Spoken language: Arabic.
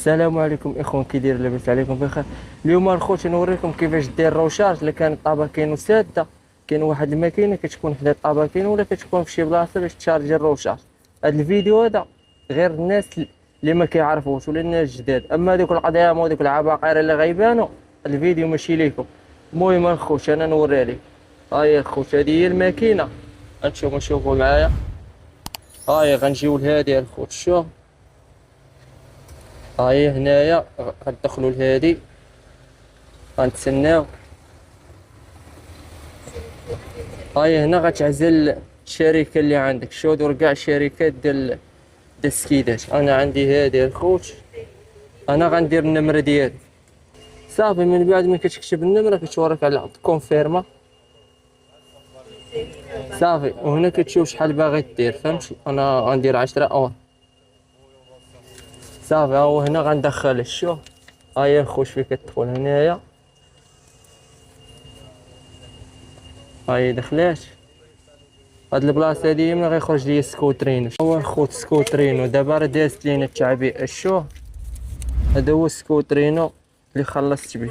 السلام عليكم اخوان، كي داير؟ لاباس عليكم بخير. اليوم الخوت نوريكم كيفاش دير روشارج الا كانت طاباكينو ساده. كاين واحد الماكينه كتكون حدا طاباكينو ولا كتكون في شي بلاصه باش تشارجي الروشارج. هذا الفيديو هذا غير الناس اللي ما كيعرفوش ولا الناس الجداد، اما دوك القديم ودوك العباقرة اللي غيبانوا الفيديو ماشي ليكم. المهم الخوت انا نوري لك. ها هي الخوت، هذه هي الماكينه. انتم شوفوا معايا. ها هي غنجيو لهادي الخوت، شوف. هاي هنايا غندخلوا لهادي، غنتسناو. هاي هنا غتعزل الشركة اللي عندك. شو دور كاع الشركات ديال السكيدات. انا عندي هادي الخوت، انا غندير النمرة ديالي صافي. من بعد ما كتكتب النمرة كتوريك على كونفيرما صافي، وهنا كتشوف شحال باغي دير، فهمتي؟ انا غندير 10 اور صافي. ها هو هنا غندخل. شوف هاي الخوت فين كتدخل هنايا. هاي دخلات. هاد البلاصه هادي من غيخرج لي سكوترينو. هو الخوت سكوترينو دابا راه دازت لينا التعبئه. شوف هذا هو سكوترينو اللي خلصت به.